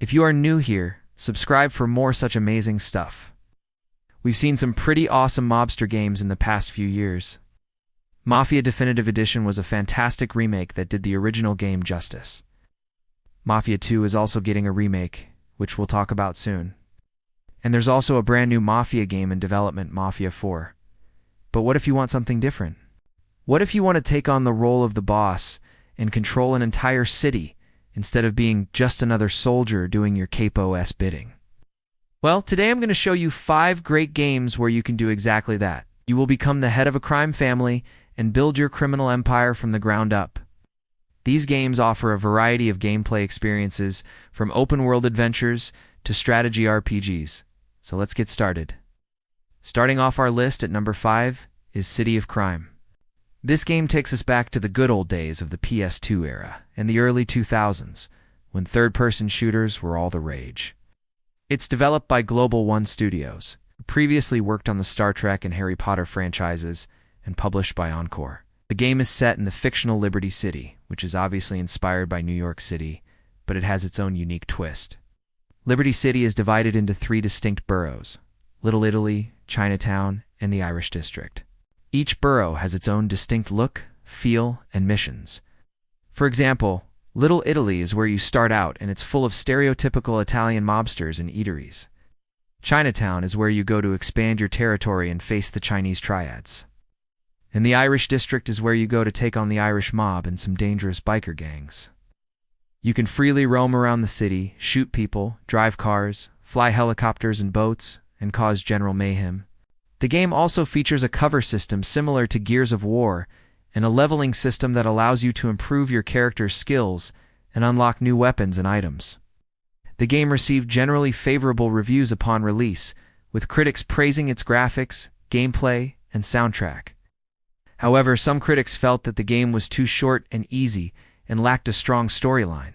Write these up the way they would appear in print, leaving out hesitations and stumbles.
If you are new here, subscribe for more such amazing stuff. We've seen some pretty awesome mobster games in the past few years. Mafia Definitive Edition was a fantastic remake that did the original game justice. Mafia 2 is also getting a remake, which we'll talk about soon. And there's also a brand new Mafia game in development, Mafia 4. But what if you want something different? What if you want to take on the role of the boss and control an entire city instead of being just another soldier doing your capo's bidding? Well, today I'm going to show you 5 great games where you can do exactly that. You will become the head of a crime family and build your criminal empire from the ground up. These games offer a variety of gameplay experiences, from open-world adventures to strategy RPGs. So let's get started. Starting off our list at number 5 is City of Crime. This game takes us back to the good old days of the PS2 era and the early 2000s, when third-person shooters were all the rage. It's developed by Global One Studios, who previously worked on the Star Trek and Harry Potter franchises, and published by Encore. The game is set in the fictional Liberty City, which is obviously inspired by New York City, but it has its own unique twist. Liberty City is divided into 3 distinct boroughs: Little Italy, Chinatown, and the Irish District. Each borough has its own distinct look, feel, and missions. For example, Little Italy is where you start out, and it's full of stereotypical Italian mobsters and eateries. Chinatown is where you go to expand your territory and face the Chinese triads. And the Irish District is where you go to take on the Irish mob and some dangerous biker gangs. You can freely roam around the city, shoot people, drive cars, fly helicopters and boats, and cause general mayhem. The game also features a cover system similar to Gears of War, and a leveling system that allows you to improve your character's skills and unlock new weapons and items. The game received generally favorable reviews upon release, with critics praising its graphics, gameplay, and soundtrack. However, some critics felt that the game was too short and easy and lacked a strong storyline.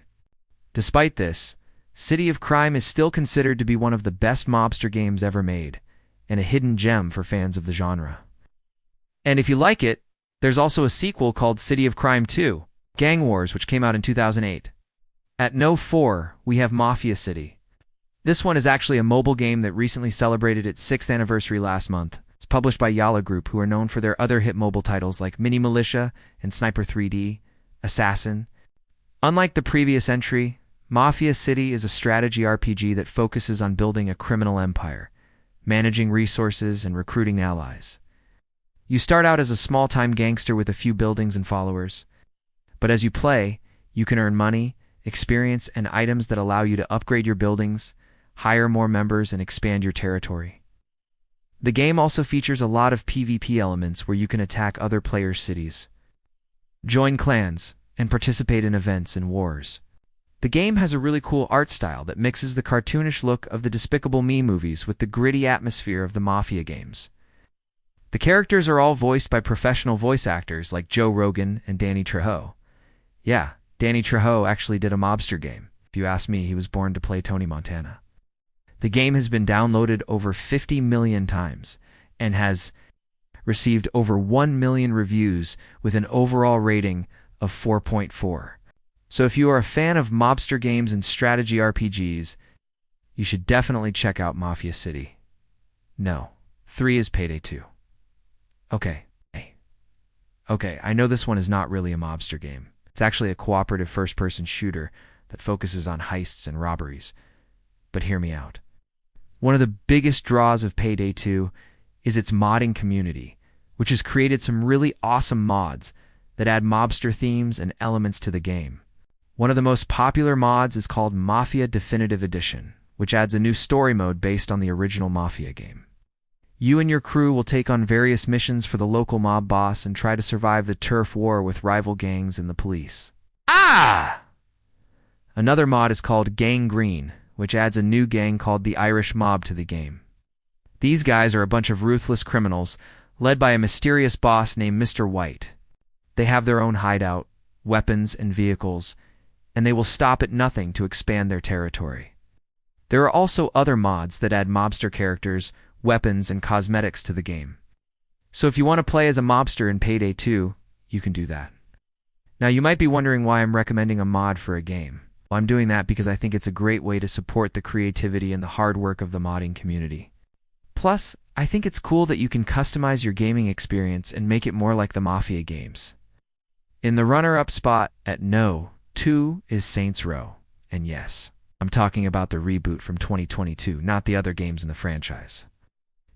Despite this, City of Crime is still considered to be one of the best mobster games ever made, and a hidden gem for fans of the genre. And if you like it, there's also a sequel called City of Crime 2, Gang Wars, which came out in 2008. At No. 4, we have Mafia City. This one is actually a mobile game that recently celebrated its 6th anniversary last month. It's published by Yala Group, who are known for their other hit mobile titles like Mini Militia and Sniper 3D, Assassin. Unlike the previous entry, Mafia City is a strategy RPG that focuses on building a criminal empire, managing resources, and recruiting allies. You start out as a small-time gangster with a few buildings and followers, but as you play, you can earn money, experience, and items that allow you to upgrade your buildings, hire more members, and expand your territory. The game also features a lot of PvP elements where you can attack other players' cities, join clans, and participate in events and wars. The game has a really cool art style that mixes the cartoonish look of the Despicable Me movies with the gritty atmosphere of the Mafia games. The characters are all voiced by professional voice actors like Joe Rogan and Danny Trejo. Yeah, Danny Trejo actually did a mobster game. If you ask me, he was born to play Tony Montana. The game has been downloaded over 50 million times and has received over 1 million reviews with an overall rating of 4.4. So if you are a fan of mobster games and strategy RPGs, you should definitely check out Mafia City. No, 3 is Payday 2. Okay, I know this one is not really a mobster game. It's actually a cooperative first-person shooter that focuses on heists and robberies. But hear me out. One of the biggest draws of Payday 2 is its modding community, which has created some really awesome mods that add mobster themes and elements to the game. One of the most popular mods is called Mafia Definitive Edition, which adds a new story mode based on the original Mafia game. You and your crew will take on various missions for the local mob boss and try to survive the turf war with rival gangs and the police. Another mod is called Gang Green, which adds a new gang called the Irish Mob to the game. These guys are a bunch of ruthless criminals, led by a mysterious boss named Mr. White. They have their own hideout, weapons, and vehicles, and they will stop at nothing to expand their territory. There are also other mods that add mobster characters, weapons, and cosmetics to the game. So if you want to play as a mobster in Payday 2, you can do that. Now you might be wondering why I'm recommending a mod for a game. Well, I'm doing that because I think it's a great way to support the creativity and the hard work of the modding community. Plus, I think it's cool that you can customize your gaming experience and make it more like the Mafia games. In the runner-up spot at No. 2 is Saints Row. And yes, I'm talking about the reboot from 2022, not the other games in the franchise.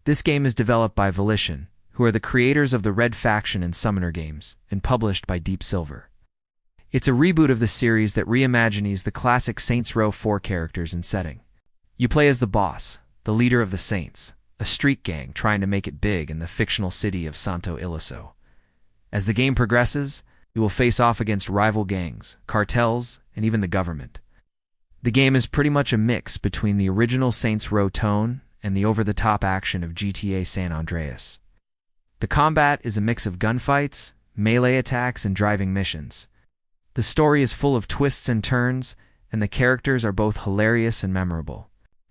This game is developed by Volition, who are the creators of the Red Faction and Summoner games, and published by Deep Silver. It's a reboot of the series that reimagines the classic Saints Row 4 characters and setting. You play as the boss, the leader of the Saints, a street gang trying to make it big in the fictional city of Santo Ileso. As the game progresses, you will face off against rival gangs, cartels, and even the government. The game is pretty much a mix between the original Saints Row tone and the over-the-top action of GTA San Andreas. The combat is a mix of gunfights, melee attacks, and driving missions. The story is full of twists and turns, and the characters are both hilarious and memorable.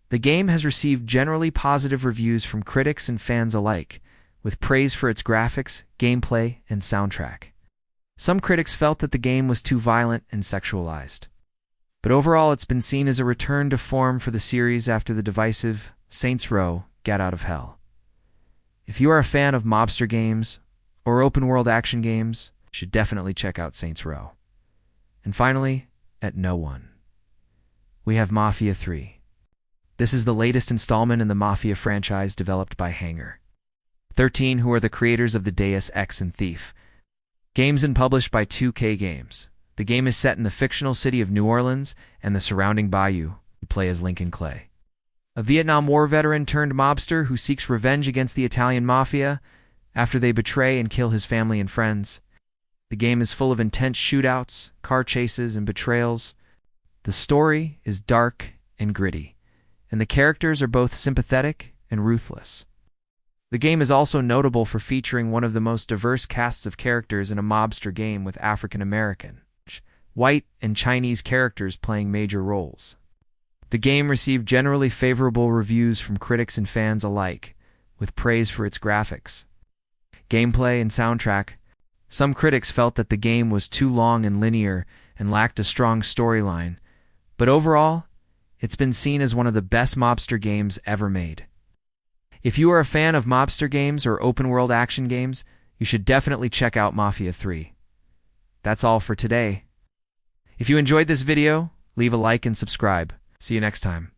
The game has received generally positive reviews from critics and fans alike, with praise for its graphics, gameplay, and soundtrack. Some critics felt that the game was too violent and sexualized. But overall, it's been seen as a return to form for the series after the divisive Saints Row: Get Out of Hell. If you are a fan of mobster games or open-world action games, you should definitely check out Saints Row. And finally, at No. 1, we have Mafia 3. This is the latest installment in the Mafia franchise developed by Hangar 13, who are the creators of the Deus Ex and Thief games and published by 2K Games. The game is set in the fictional city of New Orleans and the surrounding bayou. You play as Lincoln Clay, a Vietnam War veteran turned mobster who seeks revenge against the Italian Mafia after they betray and kill his family and friends. The game is full of intense shootouts, car chases, and betrayals. The story is dark and gritty, and the characters are both sympathetic and ruthless. The game is also notable for featuring one of the most diverse casts of characters in a mobster game, with African American, white, and Chinese characters playing major roles. The game received generally favorable reviews from critics and fans alike, with praise for its graphics, gameplay, and soundtrack. Some critics felt that the game was too long and linear and lacked a strong storyline, but overall, it's been seen as one of the best mobster games ever made. If you are a fan of mobster games or open-world action games, you should definitely check out Mafia 3. That's all for today. If you enjoyed this video, leave a like and subscribe. See you next time.